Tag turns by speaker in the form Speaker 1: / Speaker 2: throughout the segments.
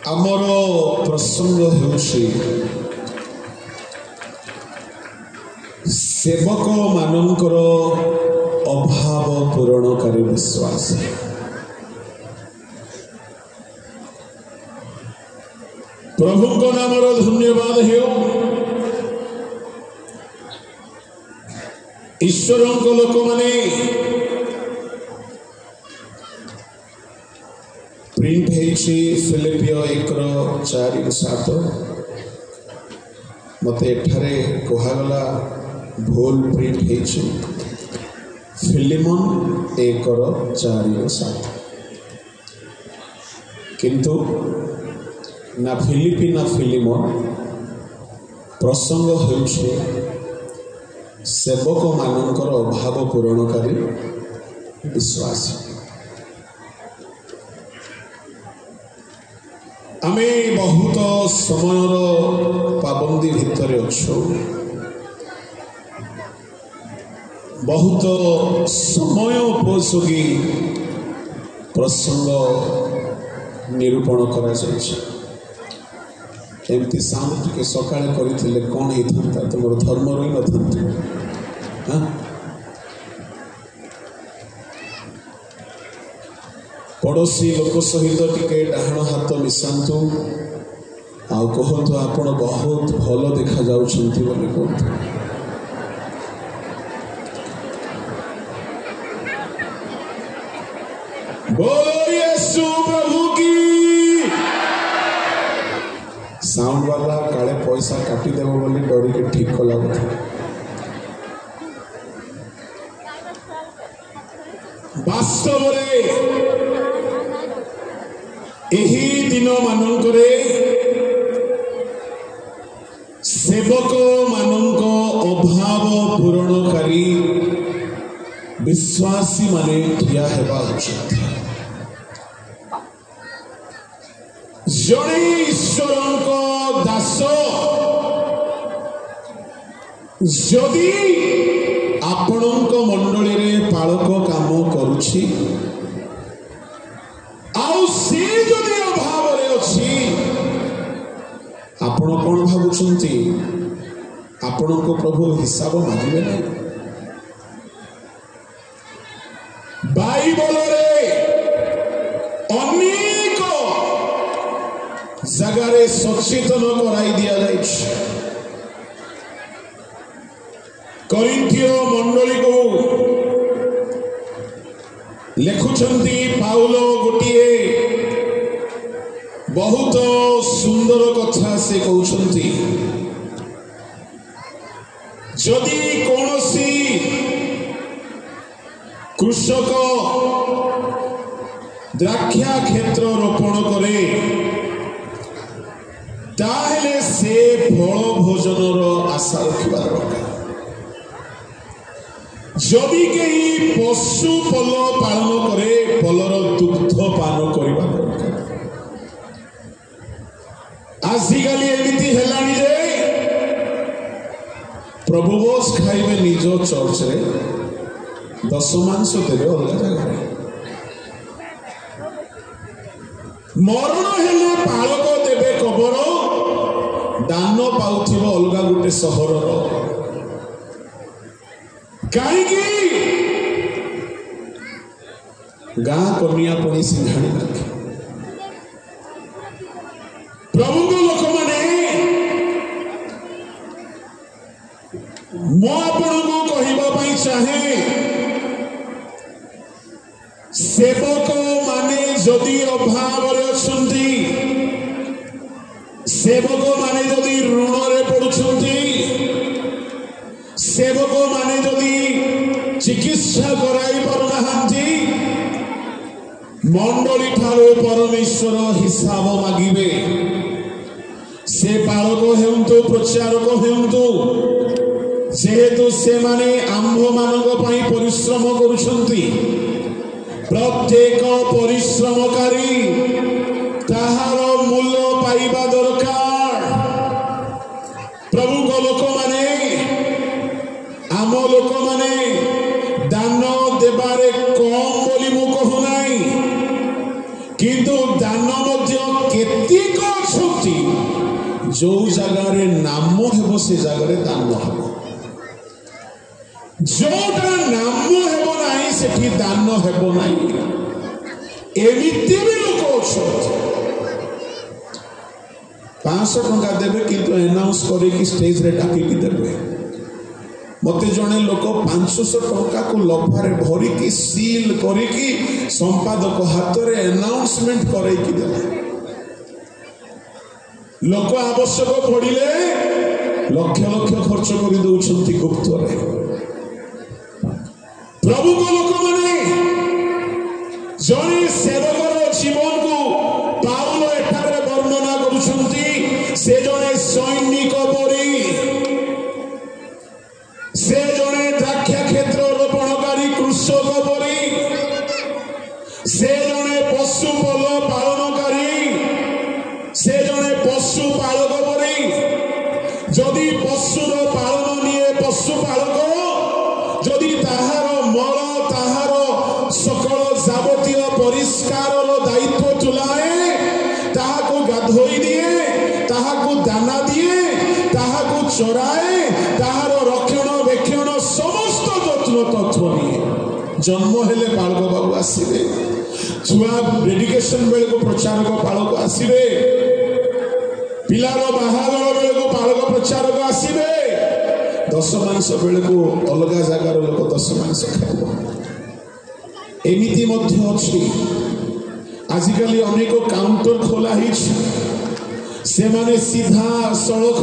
Speaker 1: आमर प्रसंग हेउछि सेवक मानकर अभाव पूरणकारी विश्वास। प्रभु को नाम धन्यवाद हो। ईश्वर लोक माने प्रिंट फिलिपियो 1:4-7 मत एठारे कहगला भूल प्रिंट फिलिमन 1:4-7 किंतु ना फिलिपी ना फिलिमन प्रसंग हेउछि सेवक मानकर अभाव पूरणकारी विश्वास। आमे बहुत समय पाबंदी भितर अच्छु, बहुत समय उपयोगी प्रसंग निरूपण करा जायछि। एमती साउंड टिके सकाळे करिथिले कोन हेथंता तुमर धर्म रही नथंता। पड़ोसी लोक सहित टिके डाहण हाथ मिसांतु आउ कहतु आपण बहुत भल देखा जाउछंती बोली कहतु। बोलो यीशु प्रभु की। साउंड वाला काले पैसा काटी देव बोली डरी के ठीक कला बोली। वास्तव एही दिन मानकरे सेवक मानक अभाव पूरणकारी विश्वासी माने ठिया हेबा उचित। जड़े ईश्वर दास जदि आपण मंडली रे पालक काम करुछि आउ से जदि अभाव रे अछि आपण कोन भाबुछंती आपण को प्रभु हिसाब मागिबे नै। बाइबल रे अनेक जगारे सचेतन कराई दिया जाइछ। करिन्थियो मंडली को लेखुछंती पाउलो गोटिए बहुत सुंदर कथा से कहउछंती। जदि कोनोसी कृषक द्राक्षा क्षेत्र रोपण करे ताहले से फल भोजन आशा रखिबा दरकार। जदि कहीं पशु पल पालन करे फलर दुग्ध पान करबा दरकार। आजिकाली एमिति हेलानी जे प्रभु बोस खाइबे निज चर्च रे 10 मांस देवे अलग जगह मरण हेले पालक देवे कबर दान पाउथिब अलग गोटे सहर कहीं गाँ कनिया पड़ी सिंघाणी रखे। प्रभु को लोक माने मो आपण को कहबा पई चाहे सेवक माने जदि अभाव रे अछंती सेवक माने जदि ऋण रे पड़ुछंती सेवक माने जदि चिकित्सा कराई पारनाहांती मंडली ठारो परमेश्वर हिसाब मागिबे। से पालक हेउंतु प्रचारक हेउंतु जेहेतु से माने आंभ मानक पई परिश्रम करुछंती प्रत्येक परिश्रमकारी ताहार मूल्य पाइबा दरकार। प्रभु को लोक माने आम लोक माने दान देबारे कम बोली मु कहू नाही किंतु दान मध्य केतिक जो जगार नाम हेब से जगार दान हेब जोटा नाम हेब ना से दान हेब ना एमती भी लोक अच्छा 500 टंका देवे किंतु एनाउंस करके स्टेज रे डाकिकी देवे मत जड़े लोक 500 टंका को लफारे भरिकी सील करिकी संपादक हाथ में एनाउंसमेंट करैकी देला लोक आवश्यक पड़िले लक्ष लक्ष खर्च कर दौरान गुप्त प्रभु को लोक माने जड़े सेवकर जीवन को पाउल एठारे वर्णना करुछंती से जड़े सैनिक परी से जड़े द्राक्षा क्षेत्र रोपणकारी कृषक परी से जड़े पशु पल पालनकारी से जड़े पशु पालक परी जदि पशुर पालन निये पशु पालक जदि ताहार मल ताहार सकल जावतीय परिष्कार दायित्व तुलाए ताहाको गाधोई दिए ताहाको दाना दिए ताहाको चराए ताहार रक्षण बेक्षण समस्त जत्न तत्व निये जन्म हेले पालक बाबू आसवे छुआ डेडिकेशन बेले को प्रचारक पालक आसवे पिलार बाहागर बेले को पालक प्रचारक आसवे 10 मांस बेले को अलग जगार लोक 10 मांस खाइब एमिति मध्य अछि आजिकली अनेक काउंटर खोला से माने सीधा सड़क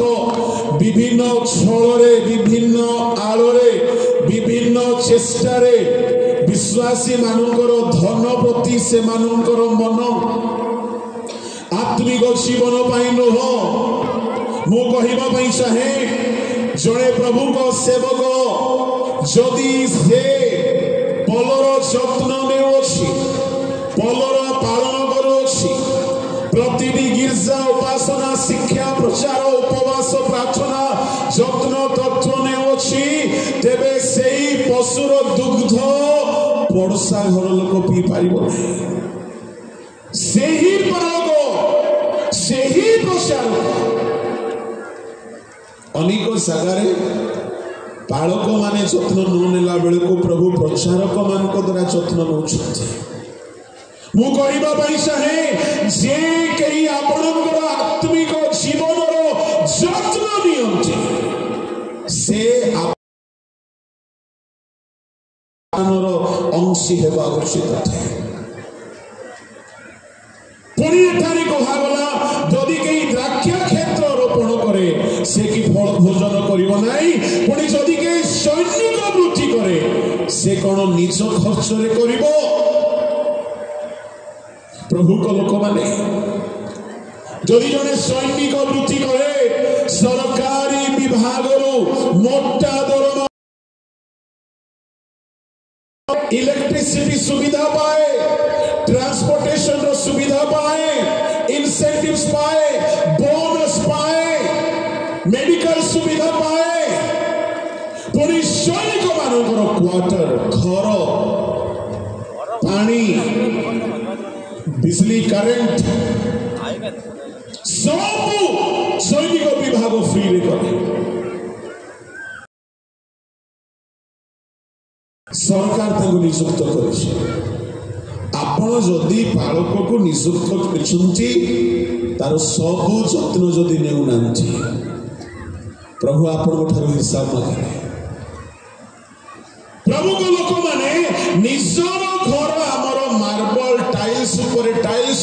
Speaker 1: विभिन्न छल विभिन्न आलोरे विभिन्न चेष्टारे विश्वासी मानकर धन प्रति से मानकर मन आत्मिक जीवन पाई नुह मु कहवाई चाहे जड़े प्रभु को सेवक जदि से पलर जत्न नेउछि पलर पालन करुछि प्रतिदिन गिरजा उपासना शिक्षा प्रचार उपवास प्रार्थना जत्न तत्व नेउछि तेबे सेही पशुर दुग्ध पड़ोसा घर लोक पी पारिबो सेही पालक सेही प्रचारक अनेक जगार पालक माने जत्न न नेला बेले को प्रभु प्रचारक मान द्वारा जत्न नौछंती मु कहवाई चाहे जे कहीं आपणकर आत्मिक जीवन जत्न नियंती से अंशी हेबा उचित थे पुणी एठारे कहगला जदि कहीं द्राक्षा क्षेत्र रोपण करे से कि फल भोजन करिबो नाही पुणी जदि कहीं सैनिक वृत्ति करे से कौन निज खर्च रे करिबो प्रभु को लोक माने जदि जने सैनिक वृत्ति करे सरकारी विभाग मोटा दरमा इलेक्ट्रिसिटी सुविधा पाए ट्रांसपोर्टेशन रो सुविधा पाए इंसेंटिव्स पाए बोनस पाए मेडिकल सुविधा पाए पुणी सैनिक मानकर क्वार्टर घर पानी बिजली करेंट सब सैनिक विभाग फ्री रे करे सरकार ताको नियुक्त करे आपण जदि पालक को नियुक्त करछंती तार सब जत्न जदि नेउ नांती प्रभु आपण ठारो हिसाब मागे प्रभु को लोक माने निजर घर हमर मार्बल टाइल्स ऊपर टाइल्स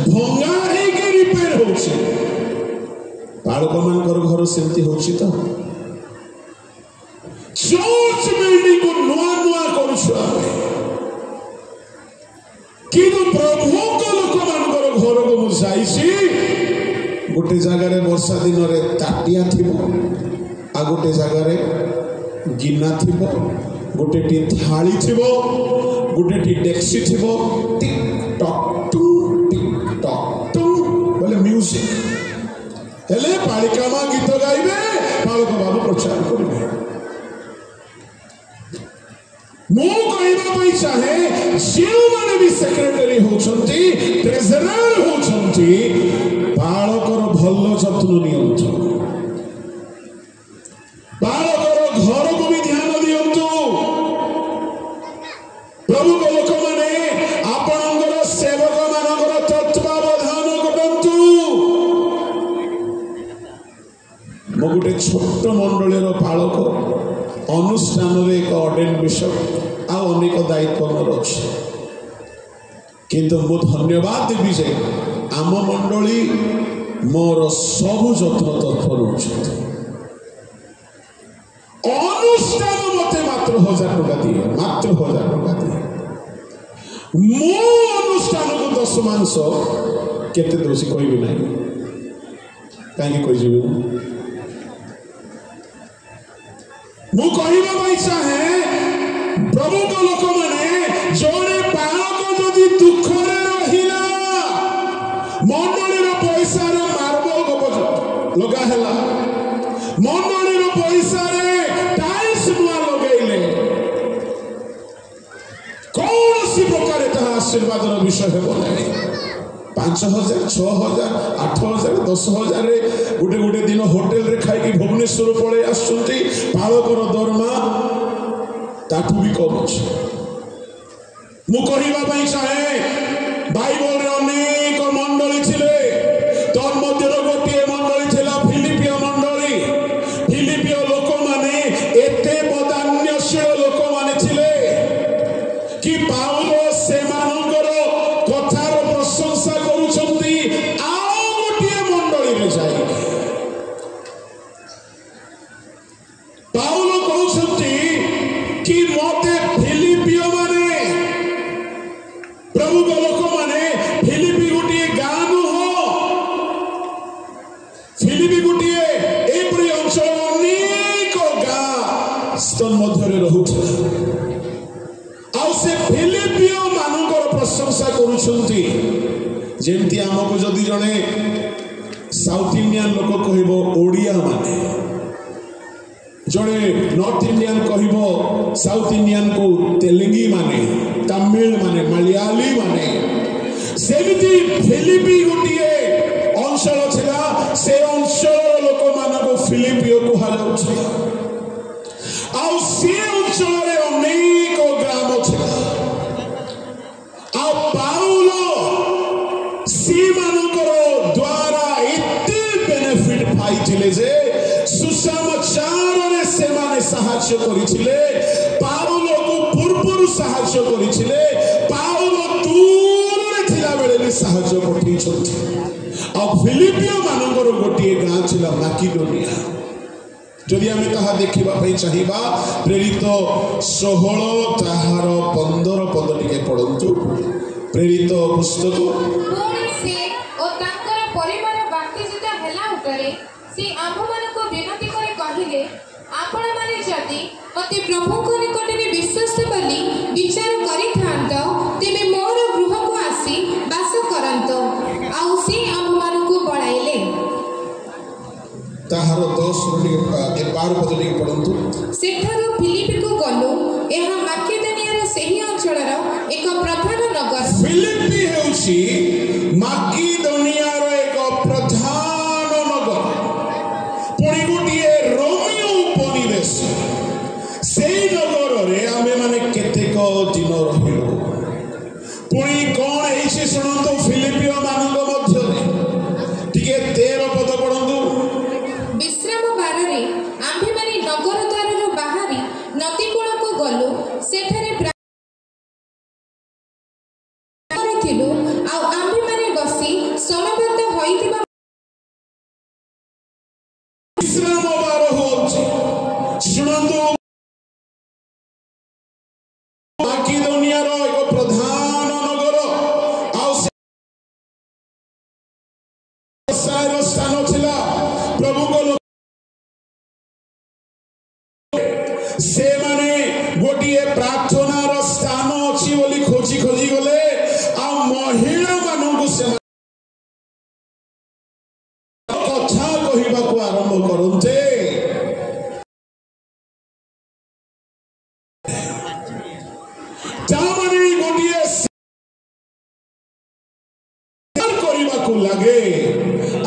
Speaker 1: भंगा हे के रिपेयर होछि पालक मानकर घर सेमती होछि तो चर्च बिल्डिंग को नुआ नुआ करूछु किंतु प्रभु को लोक मानकर घर को मु जाईसी गोटे जगार वर्षा दिन में ताटिया थिबो आ गोटे जगार गिना थिबो गोटे टी थाली थिबो गोटे टी डेक्सी थिबो टिक टक टू बोले म्यूजिक हेले पालिकामा गीत गाइबे पालक बाबू प्रचार करिवे मु कहवाई चाहे जो माने भी सेक्रेटरी होछंती ट्रेजरर होछंती पालकर भल जत्न नियंती गोटे छोट मंडल पालक अनुष्ठान एक अर्डेन बिशप आनेक दायित्व मोर अच्छे किंतु मु धन्यवाद देवी जे आम मंडली मोर सबु जत्न तत्पर अनुष्ठान मत मात्र 1000 टका दिए मात्र 1000 टका दिए मो अनुष्ठान को 10 मांस केते दोषी कोई भी नहीं कहीं कोई जीव मु कहवा भाई चाहे प्रभु को लोक माने जोरे पालक जदि दुख रे रहिला मंडली रो पैसा रे मार्बल लगा हैला मंडली रो पैसा रे टाइल्स नुआ लगैले कौन सी प्रकार ता आशीर्वाद रो विषय हेबो नहीं 5000 6000 8000 10000 रे गुटे गुटे दिन होटल रे खाई कि भुवनेश्वर पळे आसुंती पालकर दरमा ताठू भी कम अछि मु कहिबा पई चाहे बाइबल रे अनेक मंडली छिले तोर मध्य रो गोटे मंडली छिला फिलिपियो मंडली फिलिपियो लोक माने एते बदान्यशील लोक माने छिले कि पाउलो से मानकर कथार प्रशंसा करूछंती आउ गोटे मंडली रे जाई पाउलो कहउछंती कि मते फिलिपियो माने प्रभु को लोक माने फिलिपी गोटे गान हो फिलिपी गोटे एपरी अंचल अनेक गाँ स्तन मध्य रहुथला आउ से फिलिपियो मानकर प्रशंसा करूछंती जेमती हमको जदि जने साउथ इंडियन लोक कहबो ओडिया माने जड़े नॉर्थ इंडियन कहबो साउथ इंडियन को तेलुगी माने तमिल माने मलयाली माने सेमिति फिलिपी गोटे अंचल छिला से अंचल लोक मानको फिलिपियो को हालाउछ आउ से अंचल रे अनेक ग्राम छिला आ पाउलो सी मानकर द्वारा एते बेनिफिट पाइथिले जे सुसमाचार रे से माने सहाय्य करिथिले पाउलो को पूर्वरु सहाय्य करिथिले पाउलो दूर रे थिला बेले भी सहाय्य पठि छथि आ फिलिपियो मानकर गोटे गाँ छिला माकिडोनिया जदि आम ताहा देखा चाहिए प्रेरित 16 ताहार 15 पद टिके पढ़ंतु प्रेरित पुस्तक
Speaker 2: प्रभु को निकट में विश्वास बोली विचार करिथांत तेबे मोर गृह को आसी वास करंत आउ से आम मानको बळाइले
Speaker 1: ताहार 10 टिके 12 पद टिके पढ़ंतु
Speaker 2: सेठारो फिलिपी को गलु एहा माकेदोनिया रो सेही अंचल रो एक प्रधान नगर
Speaker 1: फिलिपी हेउची माकेदोनिया रो एक प्रधान नगर पुणी गोटे रोमियो उपनिवेश से नगर रे आमे माने केतेक दिन रहिलो पुणी कोन हेछि सुनंतो फिलिपियो मानक मध्य टिके 13 पद पढंतु
Speaker 2: विश्राम बारे आम्भे माने नगर द्वार रो बाहरी नदी कोण को गलु सेठारे थिलु आ आम्भे माने बसी समबद्ध होइतिबा
Speaker 1: विश्राम बार होछि सुनंतो माकेदोनिया रो एक प्रधान नगर आउ स्थान छिला प्रभु को से माने गोटे प्रार्थनार स्थान अच्छी बोली खोजी खोजी गले आ महिला मानू से कथा कहवा को आरंभ करते लगे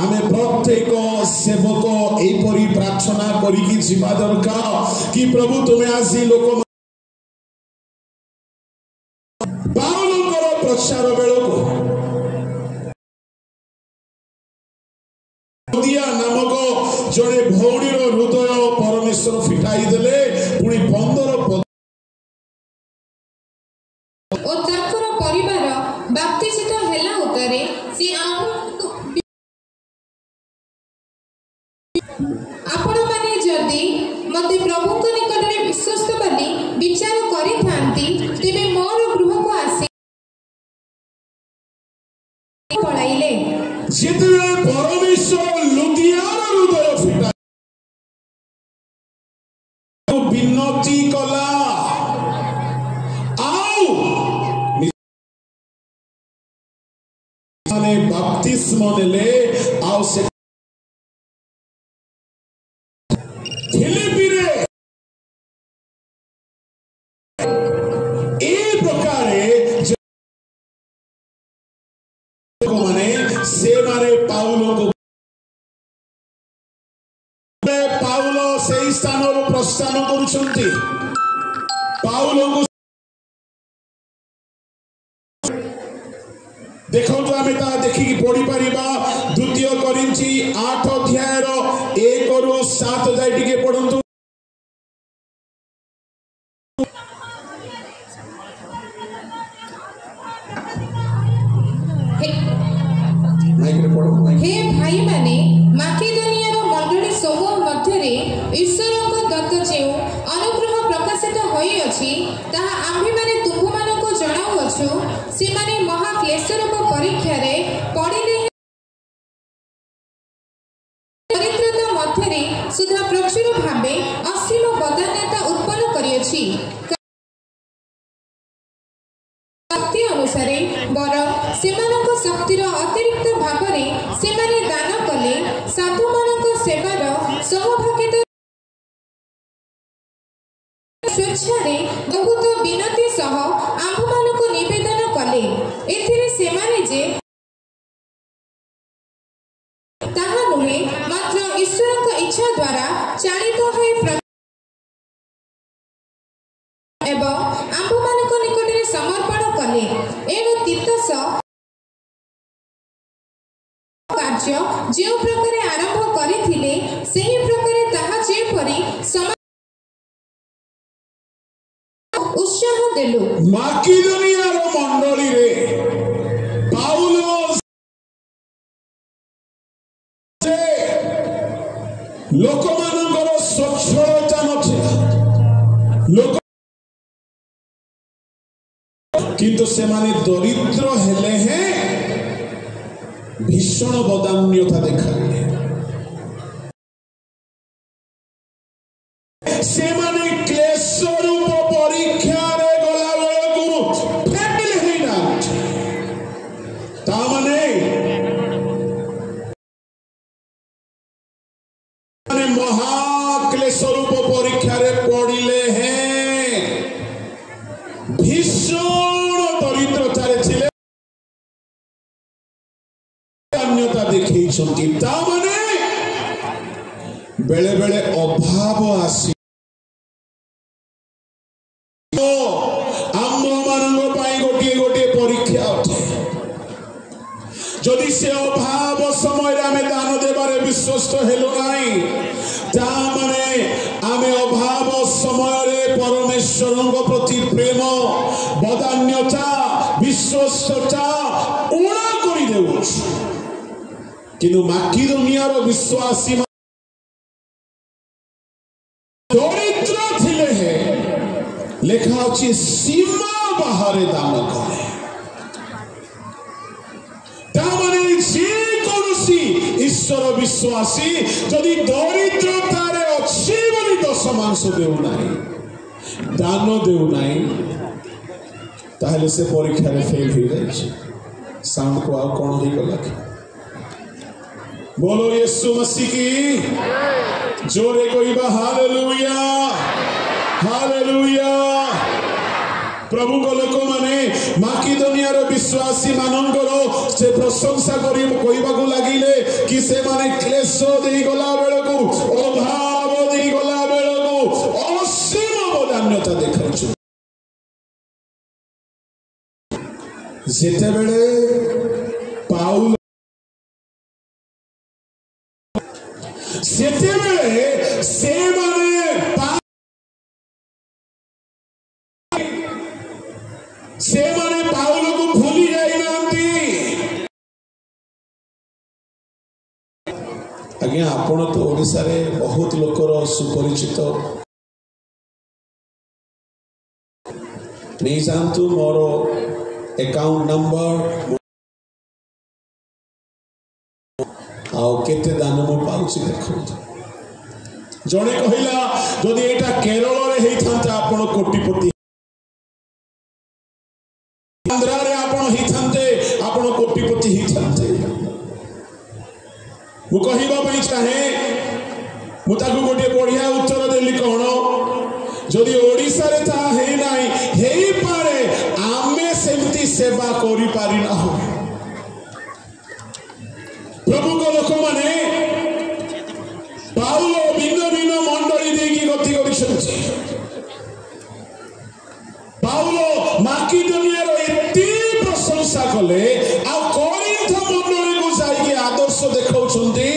Speaker 1: आमे प्रत्येक सेवक एपरी प्रार्थना करिकी जीवा दरकार कि प्रभु तुम्हें आज लोक पाउलंकर प्रचार बेलको दिया नामक जड़े भौणीर हृदय परमेश्वर फिटाई देले पुणी 15
Speaker 2: ओ ताकर परिवार बाप्तिजित हेला उतारे से आपण माने जदि मते प्रभु को निकट रे विश्वस्त बनी विचार करि थांती तेबे मोर गृह को आसी पळाइले
Speaker 1: जितने परमेश्वर लुदियार हृदय फिटा विनती कला आउ माने बपतिस्म नेले आउ से फिलिपी रे ए प्रकारे को माने से मारे पाउलो को पाउलो से स्थान प्रस्थान करुछंती पाउलो को देखो तो आमे ता देखि कि पढ़ी परिबा द्वितीय कोरिन्थी 8 अध्याय रो 1 रो 7 जाय टिके पढंतु
Speaker 2: हे भाई माने माकेदोनिया रो मंडली समूह मध्य रे ईश्वर को दत्त जे अनुग्रह प्रकाशित होई अछि ताहा आम्ही माने तुम मानो को जणाउ अछु से माने महा क्लेशर को परीक्षा रे पड़िले चरित्रता मध्य रे सुधा प्रचुर भाबे असीम बदान्यता उत्पन्न करि अछि शक्ति अनुसारे बर सेमानक शक्तिर अतिरिक्त भावरे सेमाने दान कले साधु मानक सेवार सहभागिता स्वेच्छारे बहुत विनती सह आम्भ मानक निवेदन कले एथिरे सेमाने जे ताहा नुहे मात्र ईश्वरक इच्छा द्वारा चालित होई एवं आम्भ मानक निकटरे समर्पण कले एवं तीतस कार्य जे प्रकार आरंभ करिथिले सेही प्रकार ताहा जे परि उत्साह देलु
Speaker 1: माकिदोनिया रो मंडली रे पाउलो से लोक मानकर स्वच्छता नथिला लोक किंतु से माने दरिद्र हेले हैं भीषण बदान्यता देखाइले से माने क्लेश रूप परीक्षा रे गला बेलकु फेटिल हेना ता माने महा क्लेश रूप परीक्षा रे पड़िले हैं भीषण दरिद्रता रे छिले देखी माने बेले बेले अभाव आसी आम मान गोटे गोटे परीक्षा उठे जदि से अभाव समय आमे दान देवारे विश्वस्त हेलो नाई माने आमे अभाव समय परमेश्वर प्रति प्रेम बदान्यता विश्वस्तता उड़ा करी देउछ किंतु माकिदोनिया रो विश्वासी दरिद्र थिले है लेखा अछि सीमा बाहरे दान करे तामाने जे कोनोसी ईश्वर विश्वासी जदि दरिद्रता रे अछि बोली दशमांश देउ नाही दान देउ नाही ताहले से परीक्षा रे फेल हो जाय साउंड को आ कोन ही गला बोलो यीशु मसीह की जोरे कोइबा हालेलुया हालेलुया प्रभु को लोक माने माकिदोनिया रो विश्वासी मानंकर से प्रशंसा करी कोइबा को लागिले कि से माने क्लेश देई गला बेलको अभाव देई गला बेलको असीम बदान्यता देखाइछु जेते बेले पाउल सेते ଯେତେବେଳେ ସେମାନେ ପାଉଲକୁ ଭୁଲି ଯାଇନାହାନ୍ତି। ଆଜ୍ଞା, ଆପଣ ତ ଓଡ଼ିଶାରେ ବହୁତ ଲୋକର ସୁପରିଚିତ। ନେଇଯାଆନ୍ତୁ ମୋର ଆକାଉଣ୍ଟ ନମ୍ବର ଆଉ କେତେ ଦାନ ମୁଁ ପାଉଛି ଦେଖନ୍ତୁ। ଜଣେ କହିଲା ଯଦି ଏଇଟା କେରଳରେ ହେଇଥାନ୍ତା ଆପଣ କୋଟିପତି, ଆନ୍ଧ୍ରାରେ ଆପଣ ହେଇଥାନ୍ତେ ଆପଣ କୋଟିପତି ହେଇଥାନ୍ତେ। ମୁଁ କହିବା ପାଇଁ ଚାହେଁ, ମୁଁ ତାକୁ ଗୋଟିଏ ବଢିଆ ଉତ୍ତର ଦେଲି, କ'ଣ ଯଦି ଓଡ଼ିଶାରେ ତାହା ହେଇନାହିଁ, ହେଇପାରେ ଆମେ ସେମିତି ସେବା କରିପାରିନାହୁଁ। ପ୍ରଭୁଙ୍କ ଲୋକମାନେ ପାଉଲ ଭିନ୍ନ ଭିନ୍ନ ମଣ୍ଡଳୀ ଦେଇକି ଗତି କରିଛନ୍ତି। ପାଉଲ ମାକିଦୋନିଆର ଏତେ ପ୍ରଶଂସା କଲେ, ଆଉ କରିନ୍ଥ ମଣ୍ଡଳୀକୁ ଯାଇକି ଆଦର୍ଶ ଦେଖାଉଛନ୍ତି।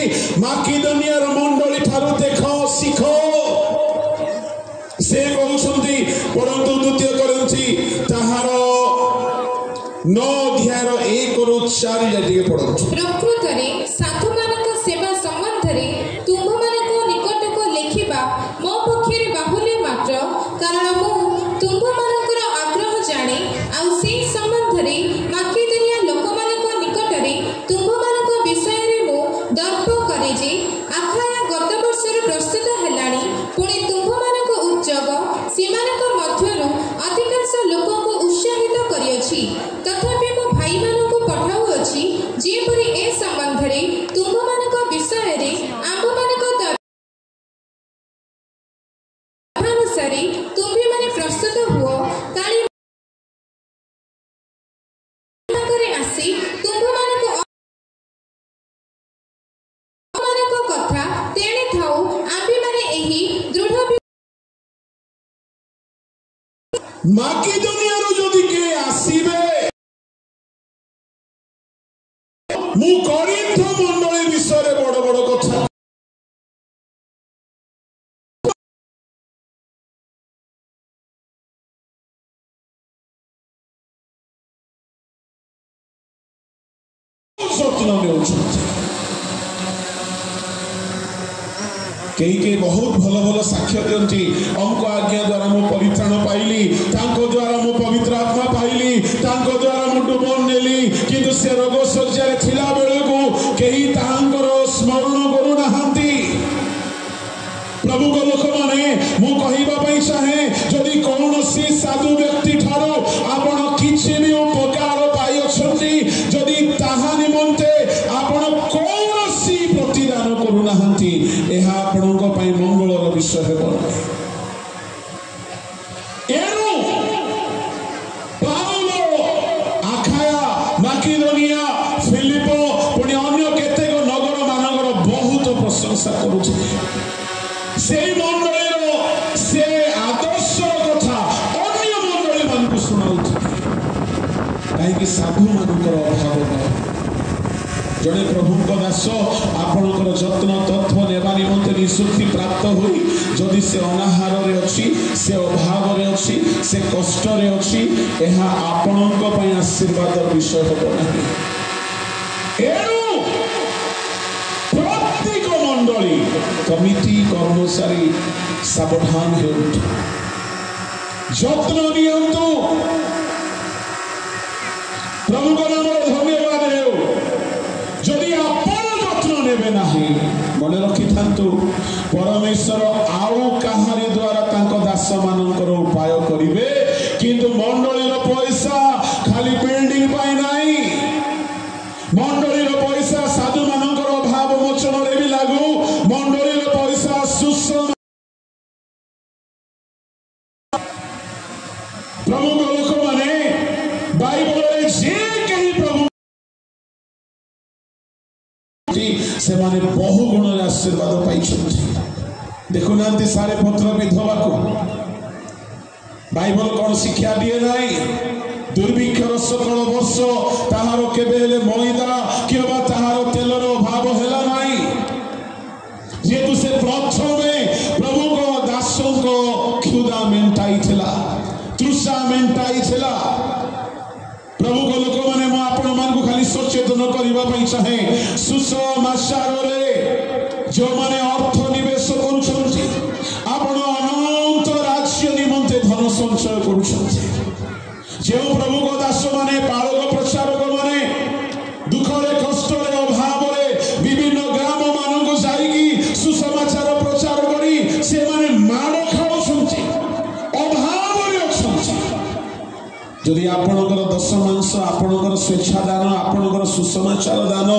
Speaker 1: ମାକିଦୋନିଆର ମଣ୍ଡଳୀ ଠାରୁ ଦେଖ, ଶିଖ। ସେ କହୁଛନ୍ତି, ପରନ୍ତୁ ଦ୍ୱିତୀୟ କରିନ୍ତି ତାହାର 9 ଅଧ୍ୟାୟର 1-4 ଟିକେ ପଢନ୍ତୁ।
Speaker 2: ପ୍ରକୃତରେ ସାଧୁମାନଙ୍କ ସେବା ସମ୍ବନ୍ଧରେ ତୁମ୍ଭମାନଙ୍କ ନିକଟକୁ ଲେଖିବା ମୋ ପକ୍ଷରେ ବାହୁଲ୍ୟ ମାତ୍ର, କାରଣ ମୁଁ ତୁମ୍ଭମାନଙ୍କର ଆଗ୍ରହ ଜାଣେ, ଆଉ ସେହି ସମ୍ବନ୍ଧରେ ମାକିଦୋନିଆ ଲୋକମାନଙ୍କ ନିକଟରେ ତୁମ୍ଭମାନଙ୍କ ବିଷୟରେ ମୁଁ ଦର୍ପ କରେ ଯେ ଆଖାୟା ଗତ ବର୍ଷରୁ ପ୍ରସ୍ତୁତ ହେଲାଣି। ପୁଣି ତୁମ୍ଭମାନଙ୍କ ଉଦ୍ଯୋଗ ସେମାନଙ୍କ ମଧ୍ୟରୁ ଅଧିକାଂଶ ଲୋକଙ୍କୁ ଉତ୍ସାହିତ କରିଅଛି। ତଥାପି ମୁଁ ଭାଇମାନଙ୍କୁ ପଠାଉଅଛି, ଯେପରି ଏ ସମ୍ବନ୍ଧରେ ତୁମ୍ଭମାନଙ୍କ ବିଷୟରେ ଆମ୍ଭମାନଙ୍କ ଅନୁସାରେ ତୁମ୍ଭେମାନେ ପ୍ରସ୍ତୁତ ହୁଅ, କାଳେ ଆସି ତୁମ୍ଭମାନଙ୍କୁ କଥା ତେଣେ ଥାଉ। ଆମ୍ଭେମାନେ ଏହି ଦୃଢ଼
Speaker 1: ମାକିଦୋନିଆରୁ ଯଦି କିଏ ଆସିବେ, ମୁଁ କରିନ୍ଥ ମଣ୍ଡଳୀ ବିଷୟରେ ବଡ ବଡ କଥା ଯତ୍ନ ନେଉଛନ୍ତି। କେହି ବହୁତ ଭଲ ଭଲ ସାକ୍ଷ୍ୟ ଦିଅନ୍ତି, ଅମୁକ ଆଜ୍ଞା ଦ୍ୱାରା ମୁଁ ପରିତ୍ରାଣ ପାଇଲି, ତାଙ୍କ ଦ୍ୱାରା ମୁଁ ପବିତ୍ର ଆତ୍ମା ପାଇଲି, ତାଙ୍କ ଦ୍ୱାରା ମୁଁ ଡୁବନ ନେଲି। କିନ୍ତୁ ସେ ରୋଗ ଶଯ୍ୟାରେ ଥିଲା ବେଳକୁ କେହି ତାହାଙ୍କର ସ୍ମରଣ କରୁନାହାନ୍ତି। ପ୍ରଭୁଙ୍କ ଲୋକମାନେ, ମୁଁ କହିବା ପାଇଁ ଚାହେଁ, ଯଦି କୌଣସି ସାଧୁ ବ୍ୟକ୍ତି ଠାରୁ ଆପଣ କିଛି ବି ଉପକାର ପାଇଅଛନ୍ତି, ଯଦି ତାହା ନିମନ୍ତେ ଆପଣ କୌଣସି ପ୍ରତିଦାନ କରୁନାହାନ୍ତି, ଏହା ଆପଣଙ୍କ ପାଇଁ ମଙ୍ଗଳର ବିଷୟ ହେବ ନାହିଁ। ଏଣୁ ପାଉଲ ଆଖାୟା, ମାକିଦୋନିଆ, ଫିଲିପ, ପୁଣି ଅନ୍ୟ କେତେକ ନଗର ମାନଙ୍କର ବହୁତ ପ୍ରଶଂସା କରୁଛି। ସେଇ ମଣ୍ଡଳୀର ସେ ଆଦର୍ଶର କଥା ଅନ୍ୟ ମଣ୍ଡଳୀ ମାନଙ୍କୁ ଶୁଣାଉଛି। କାହିଁକି ସାଧୁମାନଙ୍କର ଅଭାବ ନାହିଁ। ଜଣେ ପ୍ରଭୁଙ୍କ ଦାସ ଆପଣଙ୍କର ଯତ୍ନ ତତ୍ତ୍ୱ ନେବା ନିମନ୍ତେ ନିଯୁକ୍ତି ପ୍ରାପ୍ତ ହୋଇ ଯଦି ସେ ଅନାହାରରେ ଅଛି, ସେ ଅଭାବରେ ଅଛି, ସେ କଷ୍ଟରେ ଅଛି, ଏହା ଆପଣଙ୍କ ପାଇଁ ଆଶୀର୍ବାଦର ବିଷୟ ହେବ ନାହିଁ। ଏଣୁ ପ୍ରତ୍ୟେକ ମଣ୍ଡଳୀ, କମିଟି, କର୍ମଚାରୀ ସାବଧାନ ହେଉନ୍ତୁ, ଯତ୍ନ ନିଅନ୍ତୁ। ପ୍ରଭୁଙ୍କ ନାମରେ ଧନ୍ୟବାଦ ହେଉ। ଯଦି ଆପଣ ଯତ୍ନ ନେବେ ନାହିଁ, ମନେ ରଖିଥାନ୍ତୁ, ପରମେଶ୍ୱର ଆଉ କାହାରି ଦ୍ୱାରା ତାଙ୍କ ଦାସମାନଙ୍କର ଉପାୟ କରିବେ। କିନ୍ତୁ ମଣ୍ଡଳୀର ପଇସା ଖାଲି ବିଲ୍ଡିଂ ପାଇଁ ନାହିଁ, ମଣ୍ଡଳୀର ପଇସା ସାଧୁମାନଙ୍କର ଅଭାବ ମୋଚନରେ ବି ଲାଗୁ। ମଣ୍ଡଳୀର ପଇସା ପ୍ରଭୁଙ୍କ ଲୋକମାନେ, ବାଇବଲରେ ଯେ କେହି ପ୍ରଭୁ ସେମାନେ ବହୁ ଗୁଣରେ ଆଶୀର୍ବାଦ ପାଇଛନ୍ତି। ଦେଖୁନାହାନ୍ତି ସାରେପତ୍ର ବିଧବାକୁ ବାଇବଲ କଣ ଶିକ୍ଷା ଦିଏ ନାହିଁ? ଦୁର୍ଭିକ୍ଷର ସକଳ ବର୍ଷ ତାହାର କେବେ ହେଲେ ମଇଦା କିମ୍ବା ତାହାର ତେଲର ଅଭାବ ହେଲା ନାହିଁ। ଯେହେତୁ ସେ ସୁସମାଚାରରେ ଯେଉଁମାନେ ଅର୍ଥ ନିବେଶ କରୁଛନ୍ତି, ଆପଣ ଅନନ୍ତ ରାଜ୍ୟ ନିମନ୍ତେ ଧନ ସଞ୍ଚୟ କରୁଛନ୍ତି। ଯେଉଁ ପ୍ରଭୁଙ୍କ ଦାସମାନେ, ପାଳକ ପ୍ରଚାରକ ମାନେ ଦୁଃଖରେ, କଷ୍ଟରେ, ଅଭାବରେ ବିଭିନ୍ନ ଗ୍ରାମ ମାନଙ୍କୁ ଯାଇକି ସୁସମାଚାର ପ୍ରଚାର କରି ସେମାନେ ମାଡ଼ ଖାଉଛନ୍ତି, ଅଭାବରେ ଅଛନ୍ତି। যদি ଆପଣଙ୍କର ଦଶମାଂଶ, ଆପଣଙ୍କର ସ୍ୱେଚ୍ଛାଦାନ, ଆପଣଙ୍କର ସୁସମାଚାର ଦାନ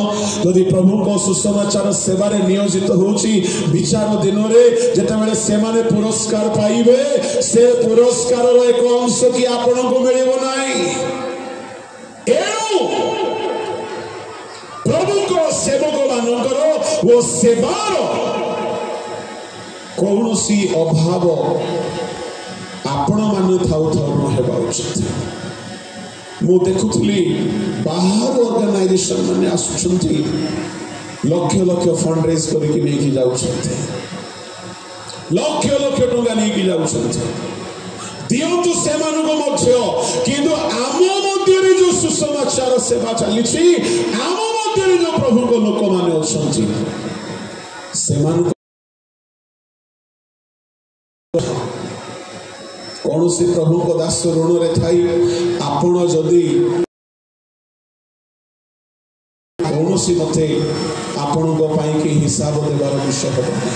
Speaker 1: ଯଦି ପ୍ରଭୁଙ୍କ ସୁସମାଚାର ସେବାରେ ନିୟୋଜିତ ହେଉଛି, ବିଚାର ଦିନରେ ଯେତେବେଳେ ସେମାନେ ପୁରସ୍କାର ପାଇବେ, ସେ ପୁରସ୍କାରର ଏକ ଅଂଶ କି ଆପଣଙ୍କୁ ମିଳିବ ନାହିଁ। ଏଣୁ ପ୍ରଭୁଙ୍କ ସେବକ ମାନଙ୍କର ଓ ସେବାର କୌଣସି ଅଭାବ ଆପଣ ମାନେ ଥାଉ ଥାଉ ନ ହେବା ଉଚିତ। ମୁଁ ଦେଖୁଥିଲି ବାହାର ଅର୍ଗାନାଇଜେସନ ମାନେ ଆସୁଛନ୍ତି, ଲକ୍ଷ ଲକ୍ଷ ଫଣ୍ଡ ରେଜ୍ କରିକି ନେଇକି ଯାଉଛନ୍ତି, ଲକ୍ଷ ଲକ୍ଷ ଟଙ୍କା ନେଇକି ଯାଉଛନ୍ତି। ଦିଅନ୍ତୁ ସେମାନଙ୍କୁ ମଧ୍ୟ, କିନ୍ତୁ ଆମ ମଧ୍ୟରେ ଯେଉଁ ସୁସମାଚାର ସେବା ଚାଲିଛି, ଆମ ମଧ୍ୟରେ ଯେଉଁ ପ୍ରଭୁଙ୍କ ଲୋକମାନେ ଅଛନ୍ତି, ସେମାନଙ୍କୁ କୌଣସି ପ୍ରଭୁଙ୍କ ଦାସ ଋଣରେ ଥାଇ ଆପଣ ଯଦି କୌଣସି ମତେ ଆପଣଙ୍କ ପାଇଁ କି ହିସାବ ଦେବାର ବିଷୟ ହେବ ନାହିଁ।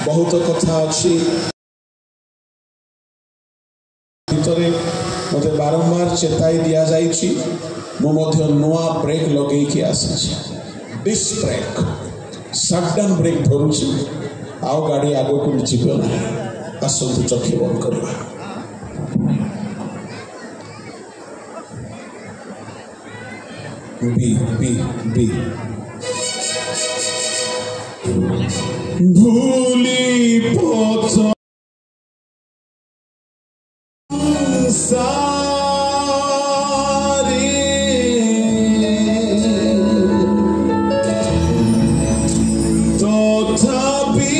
Speaker 1: ବହୁତ କଥା ଅଛି ଭିତରେ ମତେ ବାରମ୍ବାର ଚେତାଇ ଦିଆଯାଇଛି। ମୁଁ ମଧ୍ୟ ନୂଆ ବ୍ରେକ୍ ଲଗେଇକି ଆସିଛି, ଡିସ୍କ ବ୍ରେକ୍, ସଡନ୍ ବ୍ରେକ୍ ଧରୁଛି, ଆଉ ଗାଡ଼ି ଆଗକୁ ଯିବ ନାହିଁ। ଆସନ୍ତୁ ଚକ୍ଷୁ ବନ୍ଦ କରିବା। ବି ବି ବି ভুলি পথ সারে তথাপি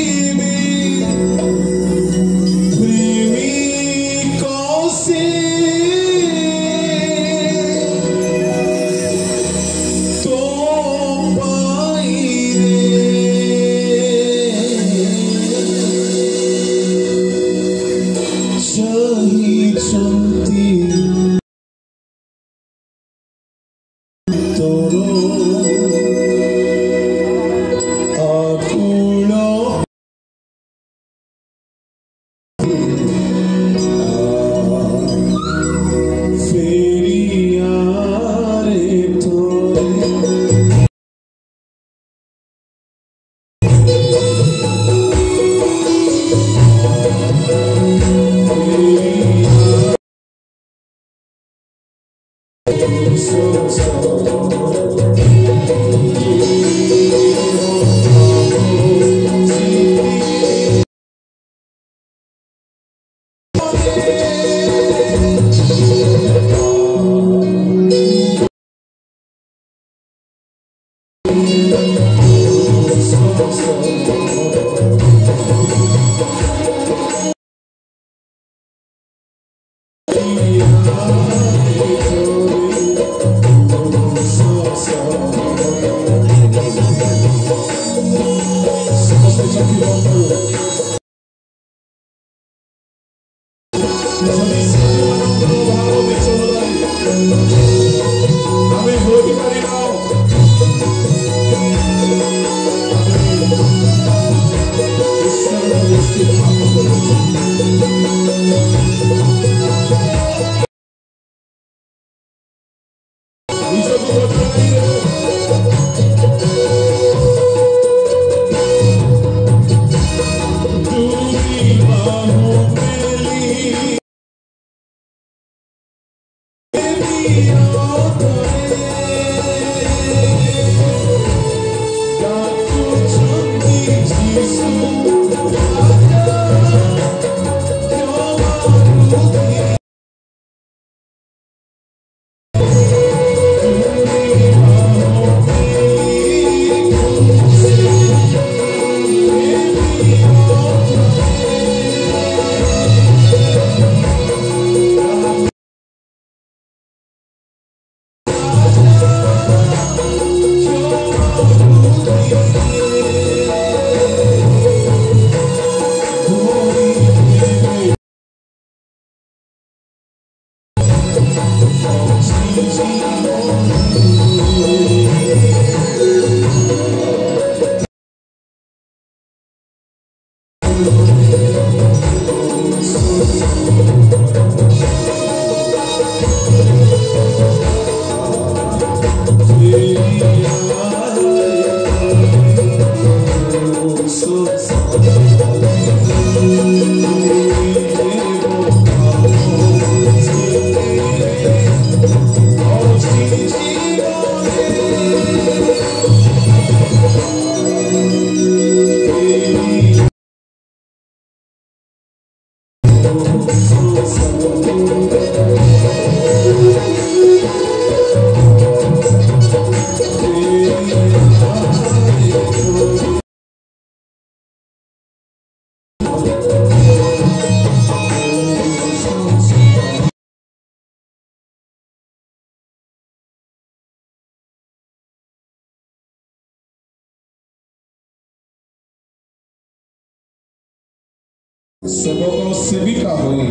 Speaker 1: सेवक सेविका हुई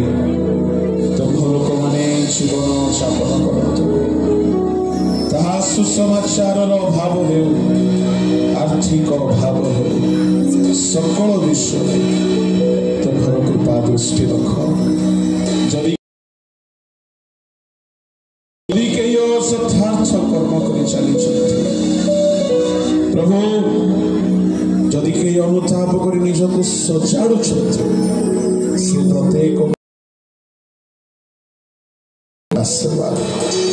Speaker 1: तुम लोक माने जीवन यापन करतु ताहा सुसमाचार अभाव हो आर्थिक अभाव हो सकल विषय तुम्हार कृपा दृष्टि रख जदि कई असत्यार्थ कर्म कर चली प्रभु जदि कई अनुताप कर निजक सजाड़ु से प्रत्येक आशीर्वाद